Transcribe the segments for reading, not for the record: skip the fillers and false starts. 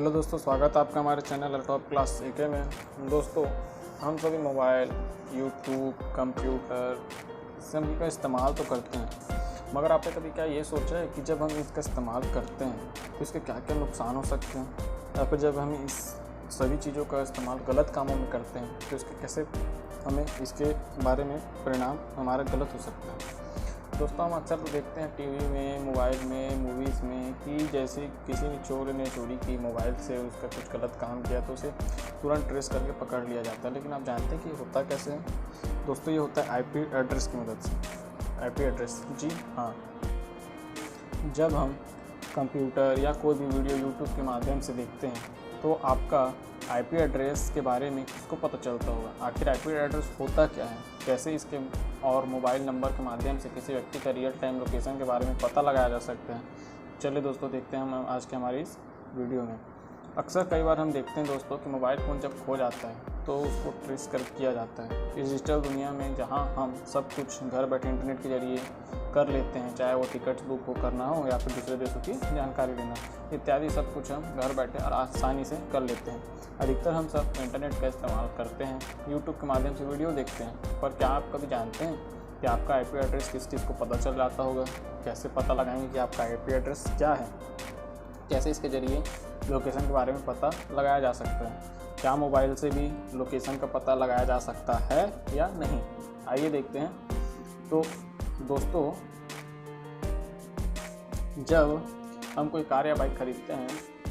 Hello दोस्तों, स्वागत है आपका हमारे चैनल टॉप क्लास एके में। दोस्तों, हम सभी मोबाइल, यूट्यूब, कंप्यूटर सभी का इस्तेमाल तो करते हैं, मगर आपने कभी क्या ये सोचा है कि जब हम इसका इस्तेमाल करते हैं तो इसके क्या क्या नुकसान हो सकते हैं, या फिर जब हम इस सभी चीज़ों का इस्तेमाल गलत कामों में करते हैं तो इसके कैसे हमें इसके बारे में परिणाम हमारा गलत हो सकता है। दोस्तों, हम अक्सर तो देखते हैं टीवी में, मोबाइल में, मूवीज़ में कि जैसे किसी चोर ने चोरी की मोबाइल से, उसका कुछ गलत काम किया तो उसे तुरंत ट्रेस करके पकड़ लिया जाता है। लेकिन आप जानते हैं कि होता कैसे है? दोस्तों, ये होता है आईपी एड्रेस की मदद से। आईपी एड्रेस, जी हाँ, जब हम कंप्यूटर या कोई भी वीडियो यूट्यूब के माध्यम से देखते हैं तो आपका आईपी एड्रेस के बारे में किसको पता चलता होगा? आखिर आईपी एड्रेस होता क्या है, कैसे इसके और मोबाइल नंबर के माध्यम से किसी व्यक्ति का रियल टाइम लोकेशन के बारे में पता लगाया जा सकता है। चलिए दोस्तों, देखते हैं हम आज के हमारी इस वीडियो में। अक्सर कई बार हम देखते हैं दोस्तों कि मोबाइल फ़ोन जब खो जाता है तो उसको ट्रेस कर किया जाता है। इस डिजिटल दुनिया में जहां हम सब कुछ घर बैठे इंटरनेट के जरिए कर लेते हैं, चाहे वो टिकट्स बुक हो करना हो या फिर दूसरे देशों की जानकारी लेना इत्यादि, सब कुछ हम घर बैठे और आसानी से कर लेते हैं। अधिकतर हम सब इंटरनेट का इस्तेमाल करते हैं, यूट्यूब के माध्यम से वीडियो देखते हैं। पर क्या आप कभी जानते हैं कि आपका आईपी एड्रेस किस चीज़ को पता चल जाता होगा? कैसे पता लगाएंगे कि आपका आईपी एड्रेस क्या है? कैसे इसके ज़रिए लोकेशन के बारे में पता लगाया जा सकता है? क्या मोबाइल से भी लोकेशन का पता लगाया जा सकता है या नहीं? आइए देखते हैं। तो दोस्तों, जब हम कोई कार या बाइक खरीदते हैं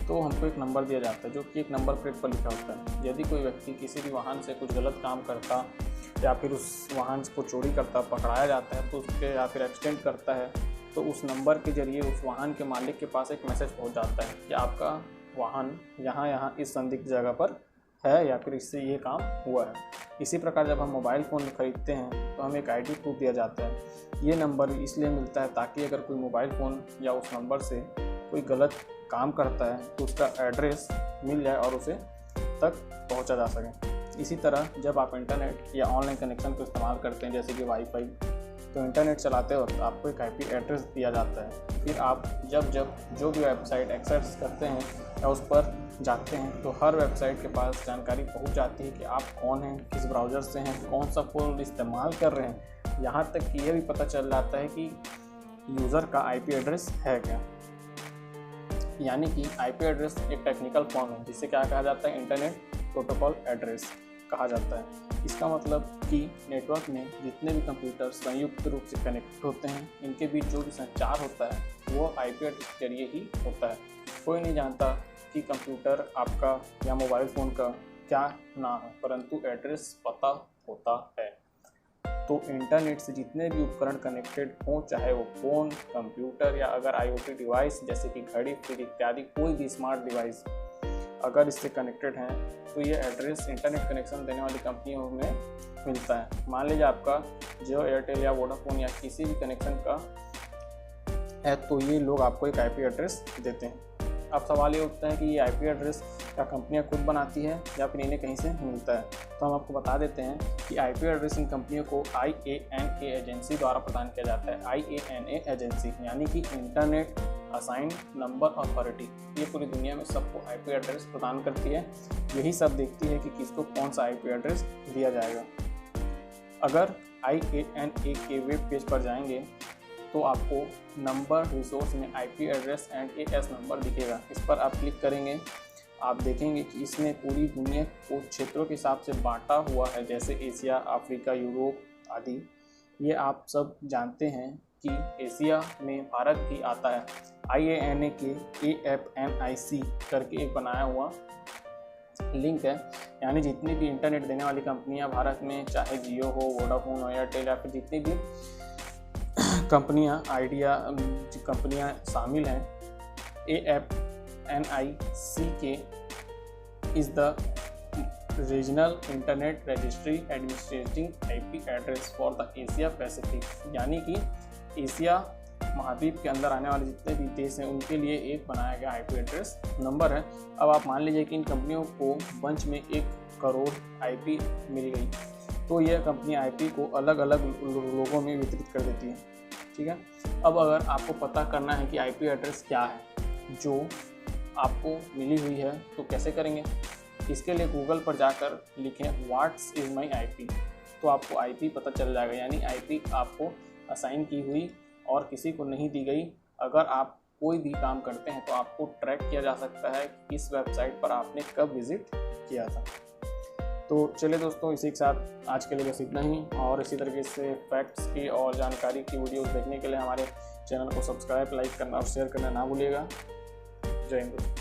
तो हमको एक नंबर दिया जाता है जो कि एक नंबर प्लेट पर लिखा होता है। यदि कोई व्यक्ति किसी भी वाहन से कुछ गलत काम करता या फिर उस वाहन को चोरी करता, पकड़ाया जाता है तो उसके या फिर एक्सीडेंट करता है तो उस नंबर के जरिए उस वाहन के मालिक के पास एक मैसेज पहुंच जाता है कि आपका वाहन यहाँ इस संदिग्ध जगह पर है या फिर इससे ये काम हुआ है। इसी प्रकार जब हम मोबाइल फ़ोन खरीदते हैं तो हमें एक आईडी प्रूफ दिया जाता है। ये नंबर इसलिए मिलता है ताकि अगर कोई मोबाइल फ़ोन या उस नंबर से कोई गलत काम करता है तो उसका एड्रेस मिल जाए और उसे तक पहुंचा जा सके। इसी तरह जब आप इंटरनेट या ऑनलाइन कनेक्शन को इस्तेमाल करते हैं, जैसे कि वाईफाई, तो इंटरनेट चलाते वक्त आपको एक आईपी एड्रेस दिया जाता है। फिर आप जब जो भी वेबसाइट एक्सेस करते हैं या उस पर जाते हैं तो हर वेबसाइट के पास जानकारी पहुंच जाती है कि आप कौन हैं, किस ब्राउज़र से हैं, कौन सा फ़ोन इस्तेमाल कर रहे हैं। यहाँ तक कि यह भी पता चल जाता है कि यूज़र का आईपी एड्रेस है क्या। यानी कि आईपी एड्रेस एक टेक्निकल फॉर्म है जिसे क्या कहा जाता है? इंटरनेट प्रोटोकॉल एड्रेस कहा जाता है। इसका मतलब कि नेटवर्क में जितने भी कंप्यूटर संयुक्त रूप से कनेक्ट होते हैं, इनके बीच जो भी संचार होता है वो आईपी एड्रेस के जरिए ही होता है। कोई नहीं जानता कि कंप्यूटर आपका या मोबाइल फ़ोन का क्या नाम है, परंतु एड्रेस पता होता है। तो इंटरनेट से जितने भी उपकरण कनेक्टेड हों, चाहे वो फ़ोन, कंप्यूटर या अगर आईओटी डिवाइस जैसे कि घड़ी, फ्रिज इत्यादि, कोई भी स्मार्ट डिवाइस अगर इससे कनेक्टेड हैं तो ये एड्रेस इंटरनेट कनेक्शन देने वाली कंपनियों में मिलता है। मान लीजिए आपका जियो, एयरटेल या वोडाफोन या किसी भी कनेक्शन का है तो ये लोग आपको एक आईपी एड्रेस देते हैं। अब सवाल ये उठता है कि ये आईपी एड्रेस क्या कंपनियां खुद बनाती है या फिर इन्हें कहीं से मिलता है? तो हम आपको बता देते हैं कि आईपी एड्रेस इन कंपनियों को IANA एजेंसी द्वारा प्रदान किया जाता है। IANA एजेंसी यानी कि इंटरनेट असाइन नंबर अथॉरिटी। ये पूरी दुनिया में सबको आईपी एड्रेस प्रदान करती है। यही सब देखती है कि किसको कौन सा आईपी एड्रेस दिया जाएगा। अगर IANA के वेब पेज पर जाएंगे तो आपको नंबर रिसोर्स में IP address and AS number दिखेगा। इस पर आप क्लिक करेंगे, आप देखेंगे कि इसने पूरी दुनिया को क्षेत्रों के हिसाब से बांटा हुआ है, जैसे एशिया, अफ्रीका, यूरोप आदि। ये आप सब जानते हैं कि एशिया में भारत भी आता है। IANA के AFNIC करके एक बनाया हुआ लिंक है, यानी जितनी भी इंटरनेट देने वाली कंपनियां भारत में, चाहे जियो हो, वोडाफोन हो, एयरटेल या फिर जितनी भी कंपनियां, आइडिया कंपनियां शामिल हैं, AFNIC के is the regional internet registry administrating IP address for the Asia Pacific. यानी कि एशिया महाद्वीप के अंदर आने वाले जितने भी देश हैं उनके लिए एक बनाया गया आईपी एड्रेस नंबर है। अब आप मान लीजिए कि इन कंपनियों को बंच में 1 करोड़ आईपी मिल गई, तो यह कंपनी आईपी को अलग अलग लोगों में वितरित कर देती है। ठीक है। अब अगर आपको पता करना है कि आईपी एड्रेस क्या है जो आपको मिली हुई है तो कैसे करेंगे? इसके लिए गूगल पर जाकर लिखें व्हाट्स इज़ माई IP, तो आपको IP पता चल जाएगा। यानी IP आपको असाइन की हुई और किसी को नहीं दी गई। अगर आप कोई भी काम करते हैं तो आपको ट्रैक किया जा सकता है कि इस वेबसाइट पर आपने कब विज़िट किया था। तो चलिए दोस्तों, इसी के साथ आज के लिए बस इतना ही, और इसी तरीके से फैक्ट्स की और जानकारी की वीडियोस देखने के लिए हमारे चैनल को सब्सक्राइब, लाइक करना और शेयर करना ना भूलिएगा। जय हिंद।